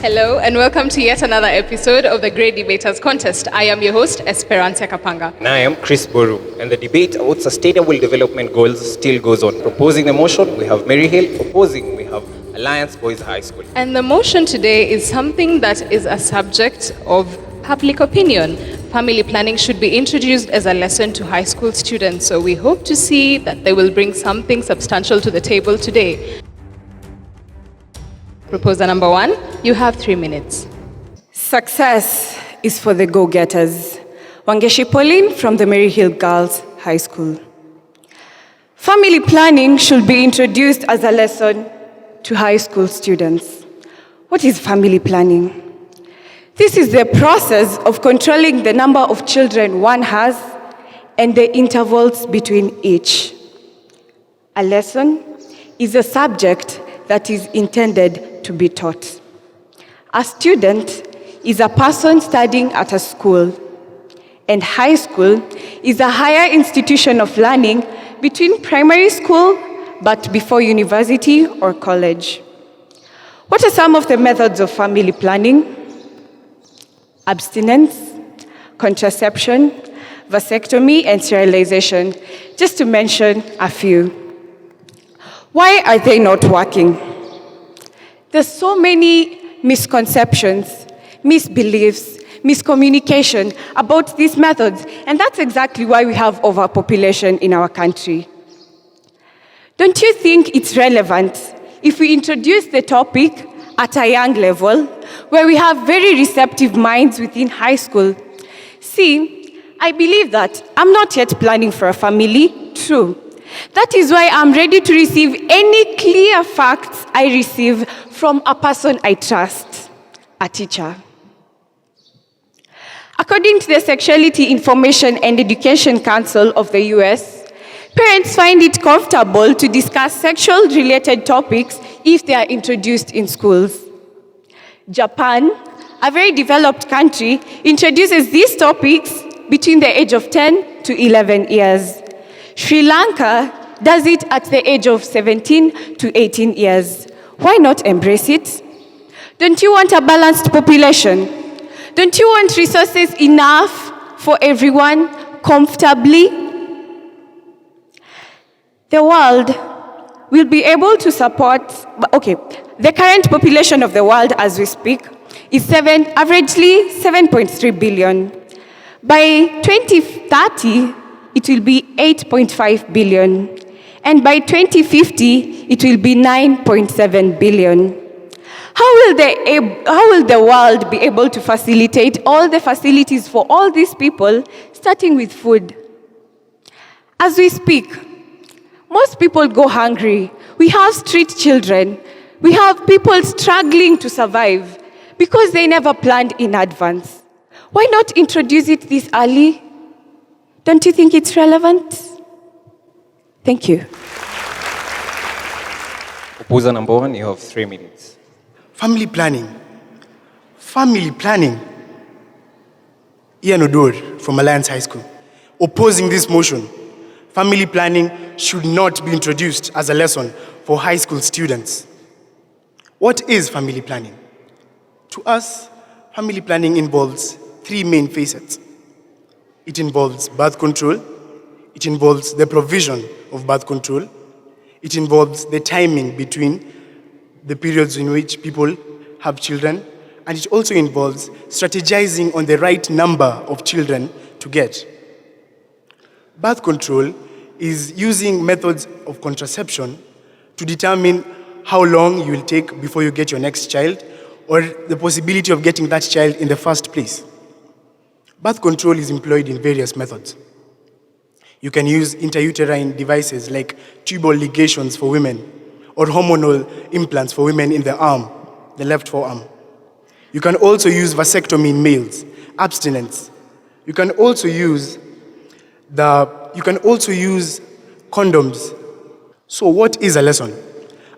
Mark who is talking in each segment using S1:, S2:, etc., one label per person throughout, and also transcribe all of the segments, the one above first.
S1: Hello and welcome to yet another episode of the Great Debaters Contest. I am your host, Esperanza Kapanga.
S2: And I am Chris Boru, and the debate about sustainable development goals still goes on. Proposing the motion, we have MaryHill. Opposing, we have Alliance Boys High School.
S1: And the motion today is something that is a subject of public opinion. Family planning should be introduced as a lesson to high school students, so we hope to see that they will bring something substantial to the table today. Proposer number 1, you have 3 minutes.
S3: Success is for the go-getters. Wangeshi Pauline from the MaryHill Girls High School. Family planning should be introduced as a lesson to high school students. What is family planning? This is the process of controlling the number of children one has and the intervals between each. A lesson is a subject that is intended to be taught. A student is a person studying at a school, and high school is a higher institution of learning between primary school but before university or college. What are some of the methods of family planning? Abstinence, contraception, vasectomy, and sterilization, just to mention a few. Why are they not working? There's so many misconceptions, misbeliefs, miscommunication about these methods, and that's exactly why we have overpopulation in our country. Don't you think it's relevant if we introduce the topic at a young level, where we have very receptive minds within high school? See, I believe that I'm not yet planning for a family, true. That is why I'm ready to receive any clear facts I receive from a person I trust, a teacher. According to the Sexuality Information and Education Council of the US, parents find it comfortable to discuss sexual-related topics if they are introduced in schools. Japan, a very developed country, introduces these topics between the age of 10 to 11 years. Sri Lanka does it at the age of 17 to 18 years. Why not embrace it? Don't you want a balanced population? Don't you want resources enough for everyone comfortably? The world will be able to support, the current population of the world as we speak is averagely 7.3 billion. By 2030, it will be 8.5 billion. And by 2050, it will be 9.7 billion. How will the world be able to facilitate all the facilities for all these people, starting with food? As we speak, most people go hungry. We have street children. We have people struggling to survive because they never planned in advance. Why not introduce it this early? Don't you think it's relevant? Thank you.
S2: Proposer number 1, you have 3 minutes.
S4: Family planning. Family planning. Ian Odur from Alliance High School. Opposing this motion. Family planning should not be introduced as a lesson for high school students. What is family planning? To us, family planning involves 3 main facets. It involves birth control, it involves the provision of birth control, it involves the timing between the periods in which people have children, and it also involves strategizing on the right number of children to get. Birth control is using methods of contraception to determine how long you will take before you get your next child, or the possibility of getting that child in the first place. Birth control is employed in various methods. You can use intrauterine devices like tubal ligations for women, or hormonal implants for women in the arm, the left forearm. You can also use vasectomy in males, abstinence. You can also use condoms. So what is a lesson?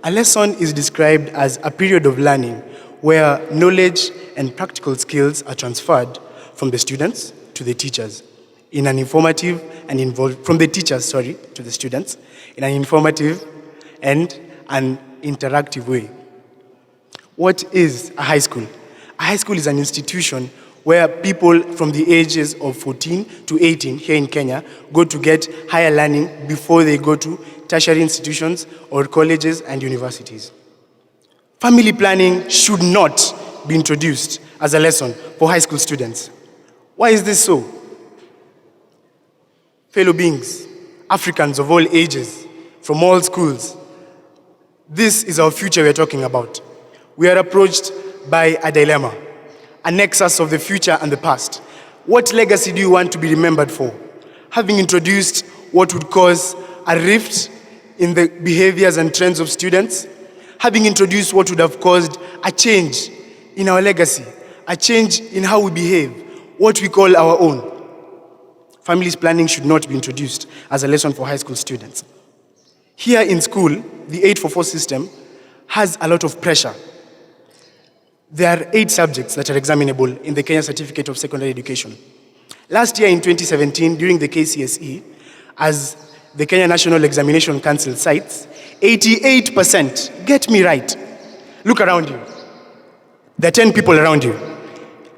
S4: A lesson is described as a period of learning where knowledge and practical skills are transferred from the students to the teachers in an informative and from the teachers, to the students in an informative and an interactive way. What is a high school? A high school is an institution where people from the ages of 14 to 18 here in Kenya go to get higher learning before they go to tertiary institutions or colleges and universities. Family planning should not be introduced as a lesson for high school students. Why is this so? Fellow beings, Africans of all ages, from all schools, this is our future we are talking about. We are approached by a dilemma, a nexus of the future and the past. What legacy do you want to be remembered for? Having introduced what would cause a rift in the behaviors and trends of students, having introduced what would have caused a change in our legacy, a change in how we behave, what we call our own. Family planning should not be introduced as a lesson for high school students. Here in school, the 844 system has a lot of pressure. There are 8 subjects that are examinable in the Kenya Certificate of Secondary Education. Last year in 2017, during the KCSE, as the Kenya National Examination Council cites, 88%, get me right, look around you. There are 10 people around you.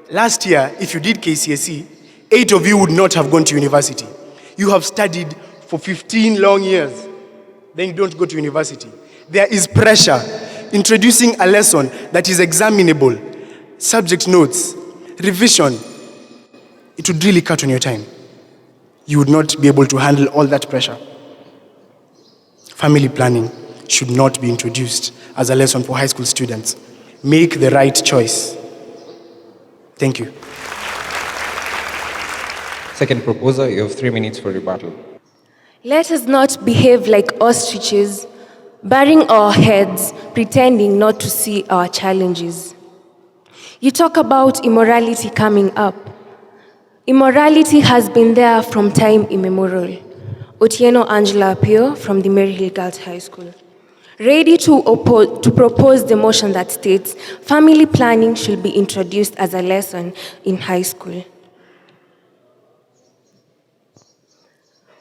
S4: Last year, if you did KCSE, 8 of you would not have gone to university. You have studied for 15 long years, then you don't go to university. There is pressure. Introducing a lesson that is examinable, subject notes, revision, it would really cut on your time. You would not be able to handle all that pressure. Family planning should not be introduced as a lesson for high school students. Make the right choice. Thank you.
S2: Second proposer, you have 3 minutes for rebuttal.
S5: Let us not behave like ostriches, burying our heads, pretending not to see our challenges. You talk about immorality coming up. Immorality has been there from time immemorial. Otieno Angela Apio from the MaryHill Girls High School. Ready to propose the motion that states family planning should be introduced as a lesson in high school.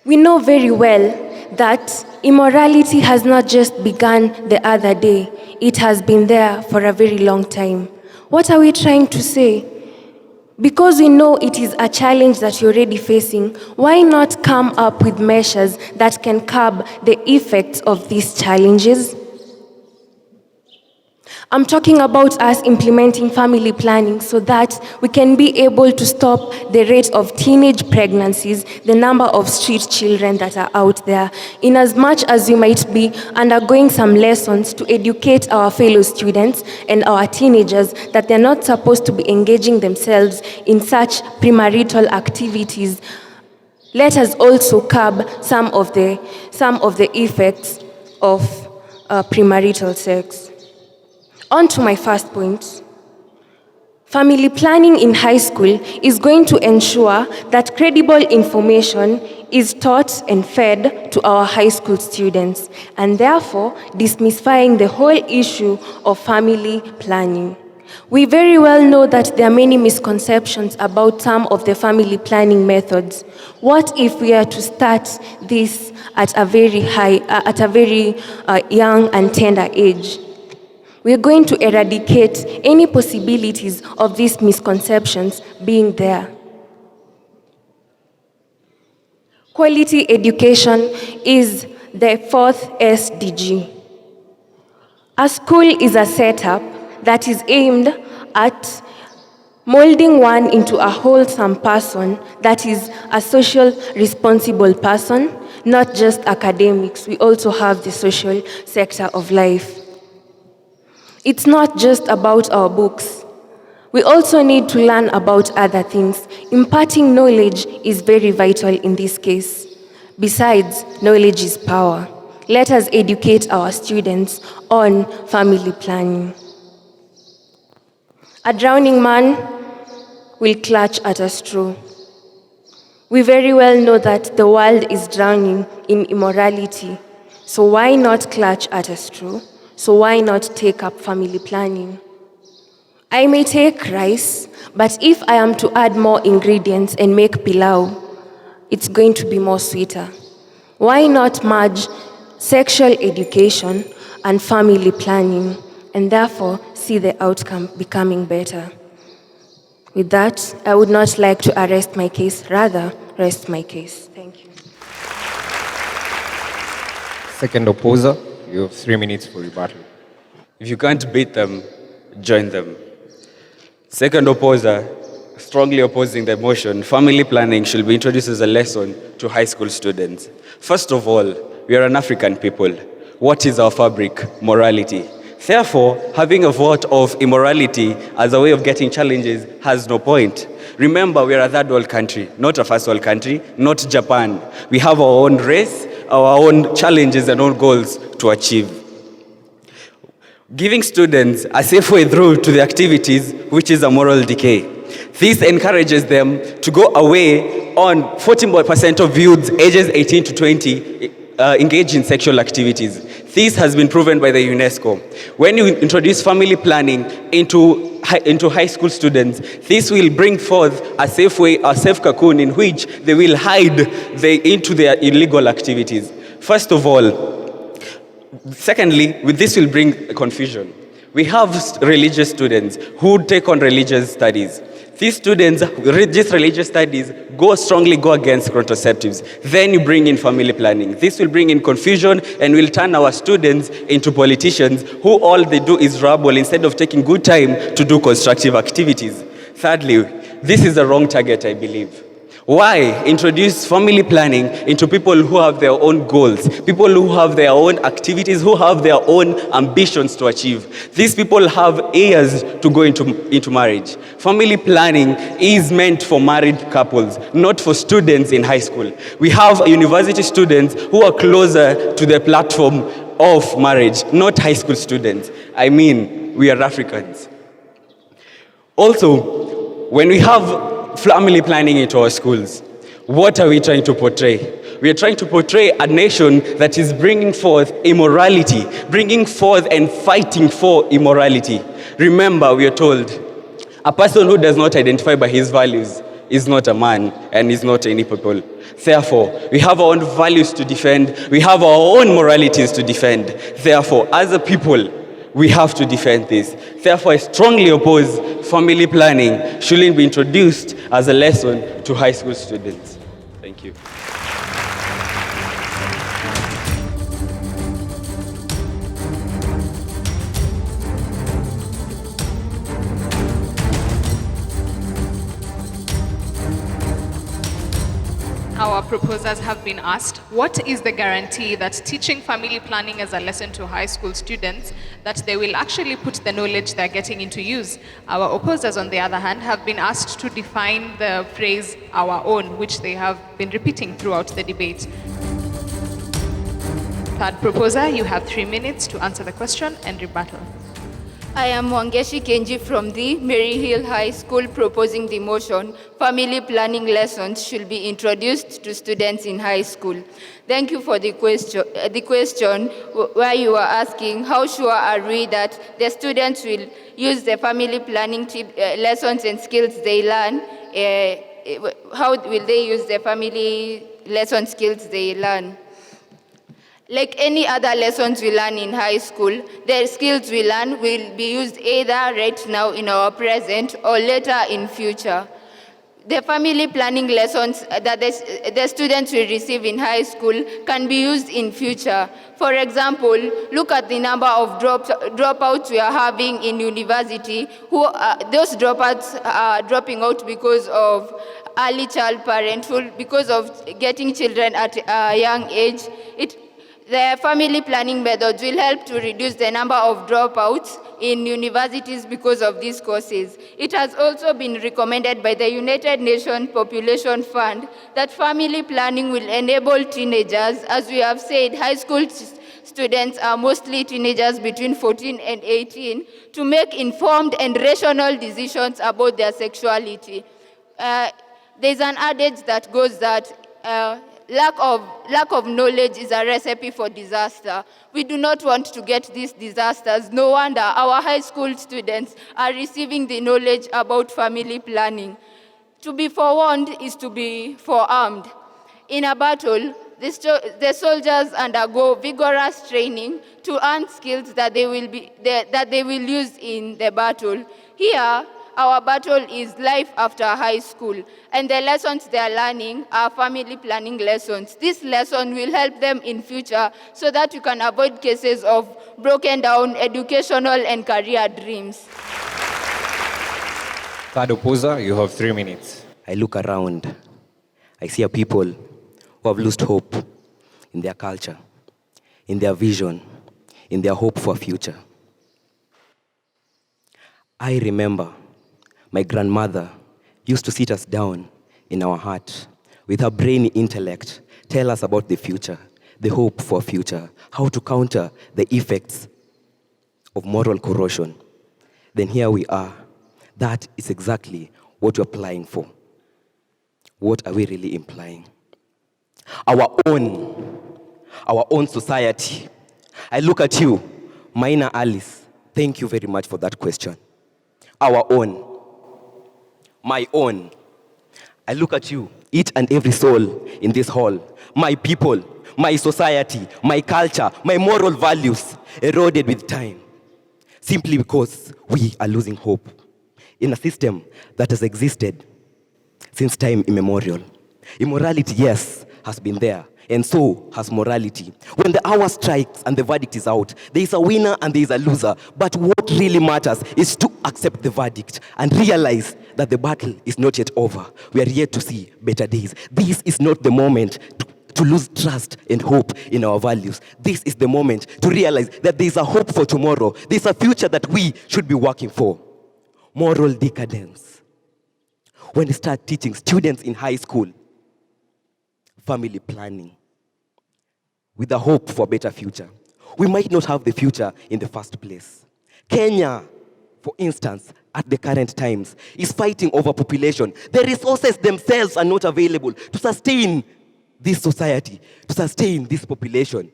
S5: We know very well that immorality has not just begun the other day. It has been there for a very long time. What are we trying to say? Because we know it is a challenge that you're already facing, why not come up with measures that can curb the effects of these challenges? I'm talking about us implementing family planning so that we can be able to stop the rate of teenage pregnancies, the number of street children that are out there, in as much as we might be undergoing some lessons to educate our fellow students and our teenagers that they're not supposed to be engaging themselves in such premarital activities. Let us also curb some of the effects of premarital sex. On to my first point. Family planning in high school is going to ensure that credible information is taught and fed to our high school students, and therefore demystifying the whole issue of family planning. We very well know that there are many misconceptions about some of the family planning methods. What if we are to start this at a very young and tender age? We're going to eradicate any possibilities of these misconceptions being there. Quality education is the 4th SDG. A school is a setup that is aimed at molding one into a wholesome person that is a social responsible person, not just academics. We also have the social sector of life. It's not just about our books. We also need to learn about other things. Imparting knowledge is very vital in this case. Besides, knowledge is power. Let us educate our students on family planning. A drowning man will clutch at a straw. We very well know that the world is drowning in immorality. So why not clutch at a straw? So why not take up family planning? I may take rice, but if I am to add more ingredients and make pilau, it's going to be more sweeter. Why not merge sexual education and family planning? and therefore see the outcome becoming better. With that, I would not like to arrest my case, rather rest my case. Thank you.
S2: Second opposer, you have 3 minutes for rebuttal.
S6: If you can't beat them, join them. Second opposer, strongly opposing the motion, family planning should be introduced as a lesson to high school students. First of all, we are an African people. What is our fabric? Morality. Therefore, having a vote of immorality as a way of getting challenges has no point. Remember, we are a third world country, not a first world country, not Japan. We have our own race, our own challenges and own goals to achieve. Giving students a safe way through to the activities, which is a moral decay. This encourages them to go away on 40% of youths ages 18 to 20 engage in sexual activities. This has been proven by the UNESCO. When you introduce family planning into high school students, this will bring forth a safe cocoon in which they will hide into their illegal activities. First of all, secondly, with this will bring confusion. We have religious students who take on religious studies. These students, these religious studies, strongly go against contraceptives. Then you bring in family planning. This will bring in confusion and will turn our students into politicians who all they do is rabble instead of taking good time to do constructive activities. Thirdly, this is the wrong target, I believe. Why introduce family planning into people who have their own goals, people who have their own activities, who have their own ambitions to achieve? These people have years to go into marriage. Family planning is meant for married couples, not for students in high school. We have university students who are closer to the platform of marriage, not high school students. I mean, we are Africans. Also, when we have family planning into our schools, what are we trying to portray? We are trying to portray a nation that is bringing forth immorality, bringing forth and fighting for immorality. Remember, we are told, a person who does not identify by his values is not a man and is not any people. Therefore, we have our own values to defend. We have our own moralities to defend. Therefore, as a people, we have to defend this. Therefore, I strongly oppose family planning shouldn't be introduced as a lesson to high school students. Thank you.
S1: Our proposers have been asked, what is the guarantee that teaching family planning as a lesson to high school students, that they will actually put the knowledge they're getting into use? Our opposers, on the other hand, have been asked to define the phrase our own, which they have been repeating throughout the debate. Third proposer, you have 3 minutes to answer the question and rebuttal.
S7: I am Wangeshi Kenji from the MaryHill High School, proposing the motion, family planning lessons should be introduced to students in high school. Thank you for the question where you are asking, how sure are we that the students will use the family planning lessons and skills they learn? How will they use the family lesson skills they learn? Like any other lessons we learn in high school, the skills we learn will be used either right now in our present or later in future. The family planning lessons that the students will receive in high school can be used in future. For example, look at the number of dropouts we are having in university. Those dropouts are dropping out because of early child parenthood, because of getting children at a young age. The family planning methods will help to reduce the number of dropouts in universities because of these courses. It has also been recommended by the United Nations Population Fund that family planning will enable teenagers, as we have said, high school students are mostly teenagers between 14 and 18, to make informed and rational decisions about their sexuality. There's an adage that goes that lack of knowledge is a recipe for disaster. We do not want to get these disasters. No wonder our high school students are receiving the knowledge about family planning. To be forewarned is to be forearmed. In a battle, the soldiers undergo vigorous training to earn skills that they will use in the battle. Here, our battle is life after high school, and the lessons they are learning are family planning lessons. This lesson will help them in future so that you can avoid cases of broken down educational and career dreams.
S2: Third opposer, you have 3 minutes.
S8: I look around, I see a people who have lost hope in their culture, in their vision, in their hope for a future. I remember my grandmother used to sit us down in our heart with her brainy intellect, tell us about the future, the hope for a future, how to counter the effects of moral corrosion. Then here we are. That is exactly what we're applying for. What are we really implying? Our own society. I look at you, Maina Alice. Thank you very much for that question. Our own. My own. I look at you, each and every soul in this hall. My people, my society, my culture, my moral values eroded with time. Simply because we are losing hope in a system that has existed since time immemorial. Immorality, yes, has been there, and so has morality. When the hour strikes and the verdict is out, there is a winner and there is a loser. But what really matters is to accept the verdict and realize that the battle is not yet over. We are yet to see better days. This is not the moment to lose trust and hope in our values. This is the moment to realize that there is a hope for tomorrow. There is a future that we should be working for. Moral decadence. When we start teaching students in high school family planning with a hope for a better future, we might not have the future in the first place. Kenya, for instance, at the current times, is fighting over population. The resources themselves are not available to sustain this society, to sustain this population.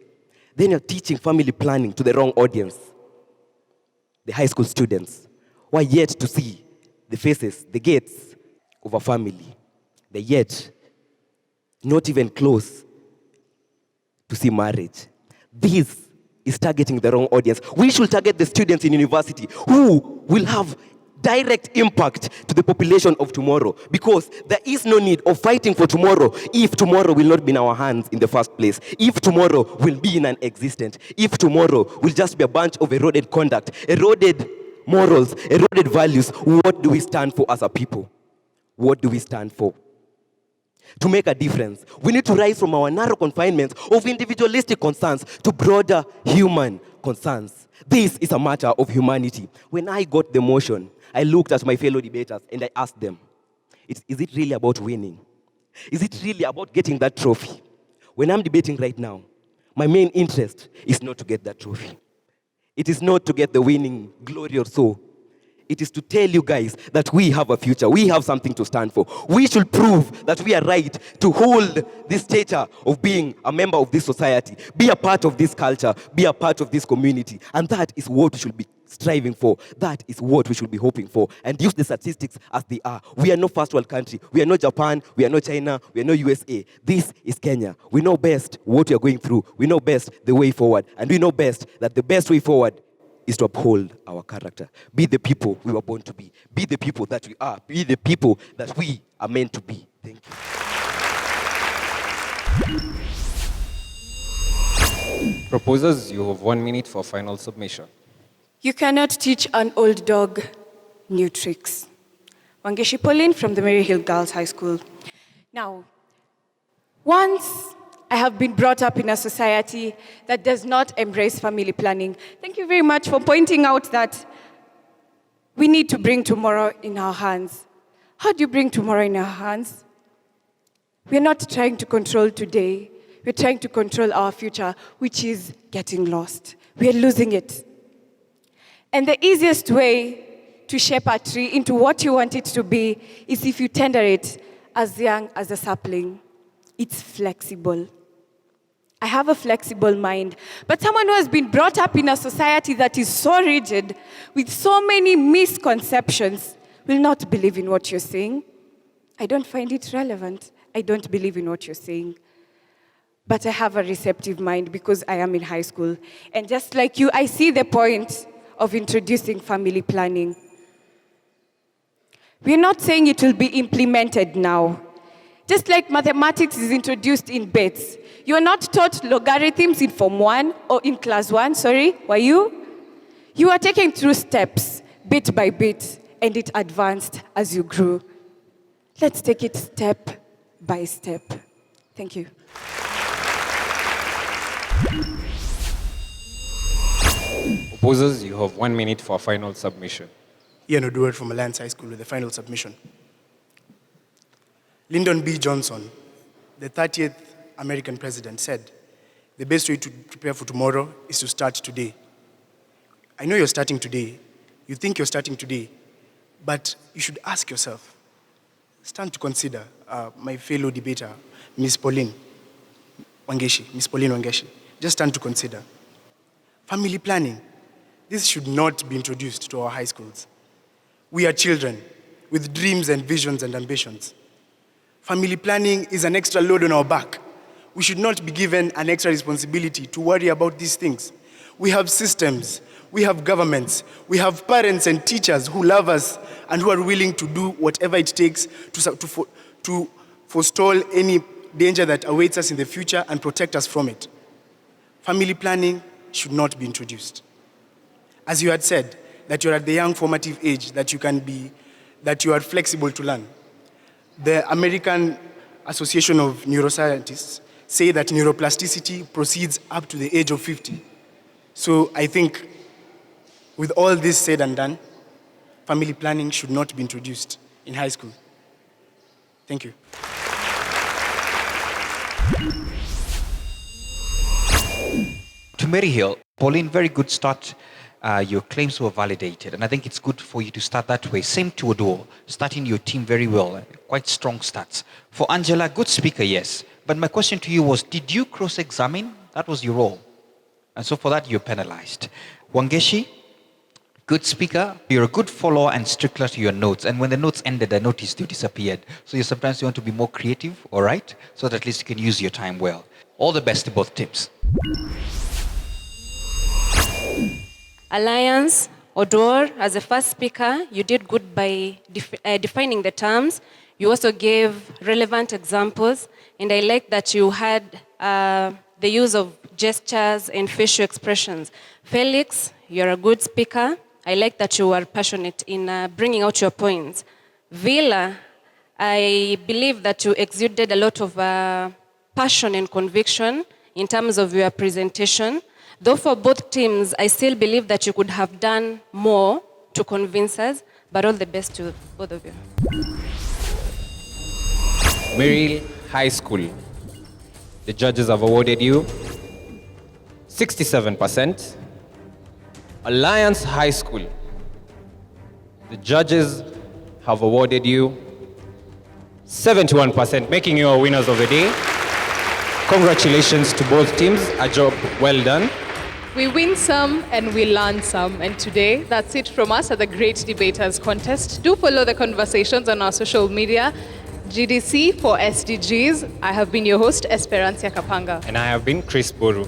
S8: Then you're teaching family planning to the wrong audience. The high school students who are yet to see the faces, the gates of a family. They're yet not even close to see marriage. This is targeting the wrong audience. We should target the students in university who will have direct impact to the population of tomorrow, because there is no need of fighting for tomorrow if tomorrow will not be in our hands in the first place, if tomorrow will be non-existent, if tomorrow will just be a bunch of eroded conduct, eroded morals, eroded values. What do we stand for as a people? What do we stand for? To make a difference, we need to rise from our narrow confinements of individualistic concerns to broader human concerns. This is a matter of humanity. When I got the motion, I looked at my fellow debaters and I asked them, is it really about winning? Is it really about getting that trophy? When I'm debating right now, my main interest is not to get that trophy. It is not to get the winning glory or so. It is to tell you guys that we have a future. We have something to stand for. We should prove that we are right to hold this stature of being a member of this society, be a part of this culture, be a part of this community. And that is what we should be striving for. That is what we should be hoping for. And use the statistics as they are. We are no first world country. We are not Japan. We are not China. We are not USA. This is Kenya. We know best what we are going through. We know best the way forward. And we know best that the best way forward is to uphold our character. Be the people we were born to be. Be the people that we are. Be the people that we are meant to be. Thank
S2: you. Proposers, you have 1 minute for final submission.
S3: You cannot teach an old dog new tricks. Wangeshi Pauline from the MaryHill Girls High School. Now, once I have been brought up in a society that does not embrace family planning. Thank you very much for pointing out that we need to bring tomorrow in our hands. How do you bring tomorrow in our hands? We're not trying to control today. We're trying to control our future, which is getting lost. We're losing it. And the easiest way to shape a tree into what you want it to be is if you tender it as young as a sapling. It's flexible. I have a flexible mind. But someone who has been brought up in a society that is so rigid, with so many misconceptions, will not believe in what you're saying. I don't find it relevant. I don't believe in what you're saying. but I have a receptive mind because I am in high school. And just like you, I see the point of introducing family planning. We're not saying it will be implemented now. Just like mathematics is introduced in bits. You're not taught logarithms in Form 1 or in Class 1, were you? You are taken through steps, bit by bit, and it advanced as you grew. Let's take it step by step. Thank you.
S2: Opposers, you have 1 minute for a final submission.
S4: Ian Oduor from Alliance High School with the final submission. Lyndon B. Johnson, the 30th American president, said, "The best way to prepare for tomorrow is to start today." I know you're starting today. You think you're starting today, but you should ask yourself, stand to consider, my fellow debater, Miss Pauline Wangeshi, just stand to consider. Family planning, this should not be introduced to our high schools. We are children with dreams and visions and ambitions. Family planning is an extra load on our back. We should not be given an extra responsibility to worry about these things. We have systems, we have governments, we have parents and teachers who love us and who are willing to do whatever it takes to forestall any danger that awaits us in the future and protect us from it. Family planning should not be introduced. As you had said, that you're at the young formative age, that you are flexible to learn. The American Association of Neuroscientists say that neuroplasticity proceeds up to the age of 50. So I think with all this said and done, family planning should not be introduced in high school. Thank you.
S9: To MaryHill, Pauline, very good start. Your claims were validated, and I think it's good for you to start that way. Same to Oduor, starting your team very well, quite strong starts. For Angela, good speaker, yes. But my question to you was, did you cross-examine? That was your role. And so for that, you're penalized. Wangeshi, good speaker. You're a good follower and stickler to your notes. And when the notes ended, I noticed you disappeared. So sometimes you want to be more creative, all right? So that at least you can use your time well. All the best to both teams.
S10: Alliance, Oduor, as a first speaker, you did good by defining the terms. You also gave relevant examples, and I like that you had the use of gestures and facial expressions. Felix, you're a good speaker. I like that you are passionate in bringing out your points. Villa, I believe that you exuded a lot of passion and conviction in terms of your presentation. Though for both teams, I still believe that you could have done more to convince us, but all the best to both of you.
S2: MaryHill High School, the judges have awarded you 67%. Alliance High School, the judges have awarded you 71%, making you our winners of the day. Congratulations to both teams, a job well done.
S1: We win some and we learn some. And today, that's it from us at the Great Debaters Contest. Do follow the conversations on our social media. GDC for SDGs. I have been your host, Esperanza Kapanga.
S2: And I have been Chris Boru.